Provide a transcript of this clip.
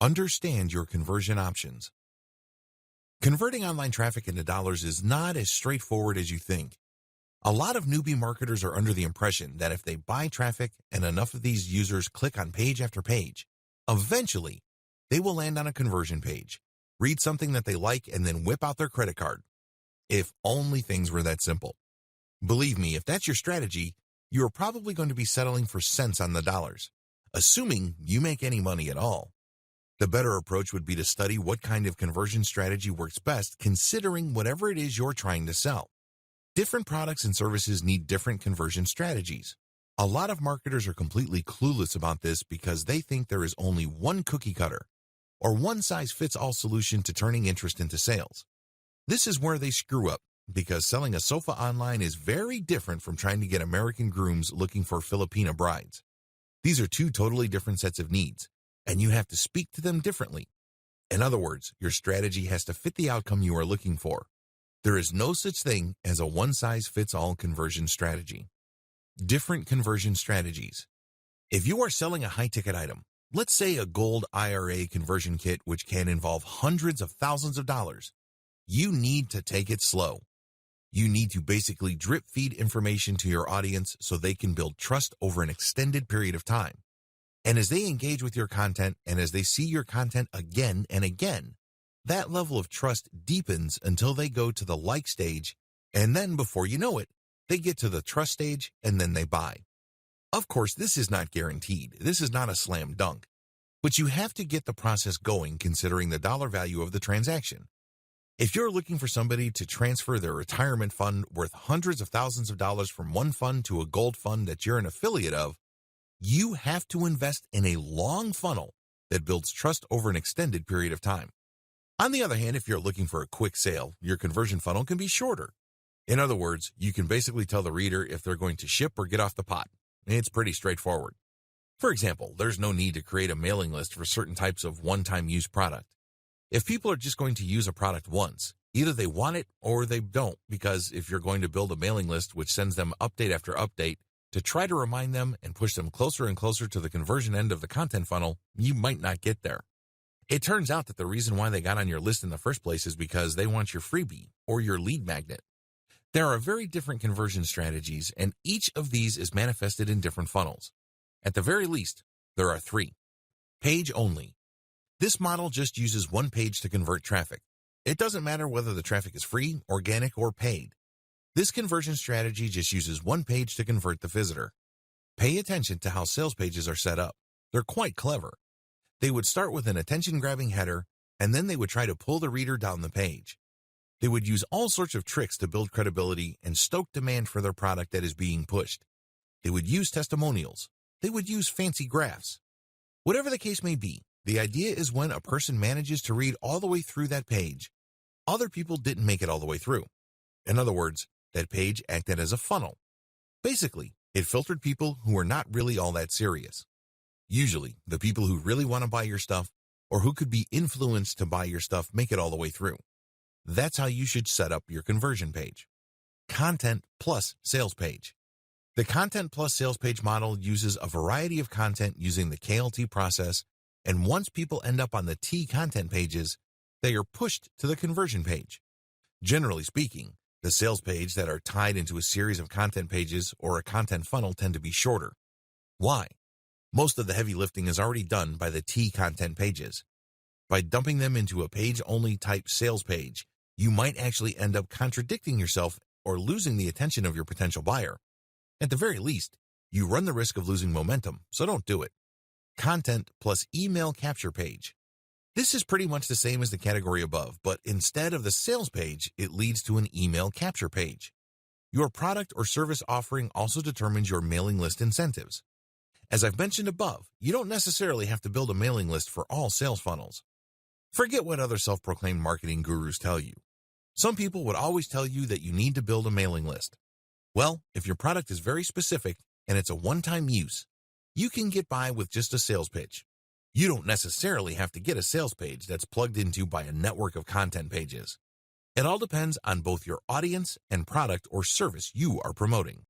Understand your conversion options. Converting online traffic into dollars is not as straightforward as you think. A lot of newbie marketers are under the impression that if they buy traffic and enough of these users click on page after page, eventually they will land on a conversion page, read something that they like, and then whip out their credit card. If only things were that simple. Believe me, if that's your strategy, you are probably going to be settling for cents on the dollars, assuming you make any money at all. The better approach would be to study what kind of conversion strategy works best, considering whatever it is you're trying to sell. Different products and services need different conversion strategies. A lot of marketers are completely clueless about this because they think there is only one cookie cutter or one-size-fits-all solution to turning interest into sales. This is where they screw up, because selling a sofa online is very different from trying to get American grooms looking for Filipina brides. These are two totally different sets of needs, and you have to speak to them differently. In other words, your strategy has to fit the outcome you are looking for. There is no such thing as a one-size-fits-all conversion strategy. Different conversion strategies. If you are selling a high-ticket item, let's say a gold IRA conversion kit which can involve hundreds of thousands of dollars, you need to take it slow. You need to basically drip-feed information to your audience so they can build trust over an extended period of time. And as they engage with your content and as they see your content again and again, that level of trust deepens until they go to the like stage, and then before you know it, they get to the trust stage and then they buy. Of course, this is not guaranteed. This is not a slam dunk. But you have to get the process going considering the dollar value of the transaction. If you're looking for somebody to transfer their retirement fund worth hundreds of thousands of dollars from one fund to a gold fund that you're an affiliate of, you have to invest in a long funnel that builds trust over an extended period of time. On the other hand, if you're looking for a quick sale, your conversion funnel can be shorter. In other words, you can basically tell the reader if they're going to ship or get off the pot. It's pretty straightforward. For example, there's no need to create a mailing list for certain types of one-time use product. If people are just going to use a product once, either they want it or they don't, because if you're going to build a mailing list which sends them update after update to try to remind them and push them closer and closer to the conversion end of the content funnel, you might not get there. It turns out that the reason why they got on your list in the first place is because they want your freebie or your lead magnet. There are very different conversion strategies, and each of these is manifested in different funnels. At the very least, there are three. Page only. This model just uses one page to convert traffic. It doesn't matter whether the traffic is free, organic, or paid. This conversion strategy just uses one page to convert the visitor. Pay attention to how sales pages are set up. They're quite clever. They would start with an attention-grabbing header, and then they would try to pull the reader down the page. They would use all sorts of tricks to build credibility and stoke demand for their product that is being pushed. They would use testimonials. They would use fancy graphs. Whatever the case may be, the idea is when a person manages to read all the way through that page, other people didn't make it all the way through. In other words, that page acted as a funnel. Basically, it filtered people who were not really all that serious. Usually, the people who really want to buy your stuff or who could be influenced to buy your stuff make it all the way through. That's how you should set up your conversion page. Content plus sales page. The content plus sales page model uses a variety of content using the KLT process, and once people end up on the T content pages, they are pushed to the conversion page. Generally speaking, the sales page that are tied into a series of content pages or a content funnel tend to be shorter. Why? Most of the heavy lifting is already done by the T content pages. By dumping them into a page-only type sales page, you might actually end up contradicting yourself or losing the attention of your potential buyer. At the very least, you run the risk of losing momentum, so don't do it. Content plus email capture page. This is pretty much the same as the category above, but instead of the sales page, it leads to an email capture page. Your product or service offering also determines your mailing list incentives. As I've mentioned above, you don't necessarily have to build a mailing list for all sales funnels. Forget what other self-proclaimed marketing gurus tell you. Some people would always tell you that you need to build a mailing list. Well, if your product is very specific and it's a one-time use, you can get by with just a sales pitch. You don't necessarily have to get a sales page that's plugged into by a network of content pages. It all depends on both your audience and product or service you are promoting.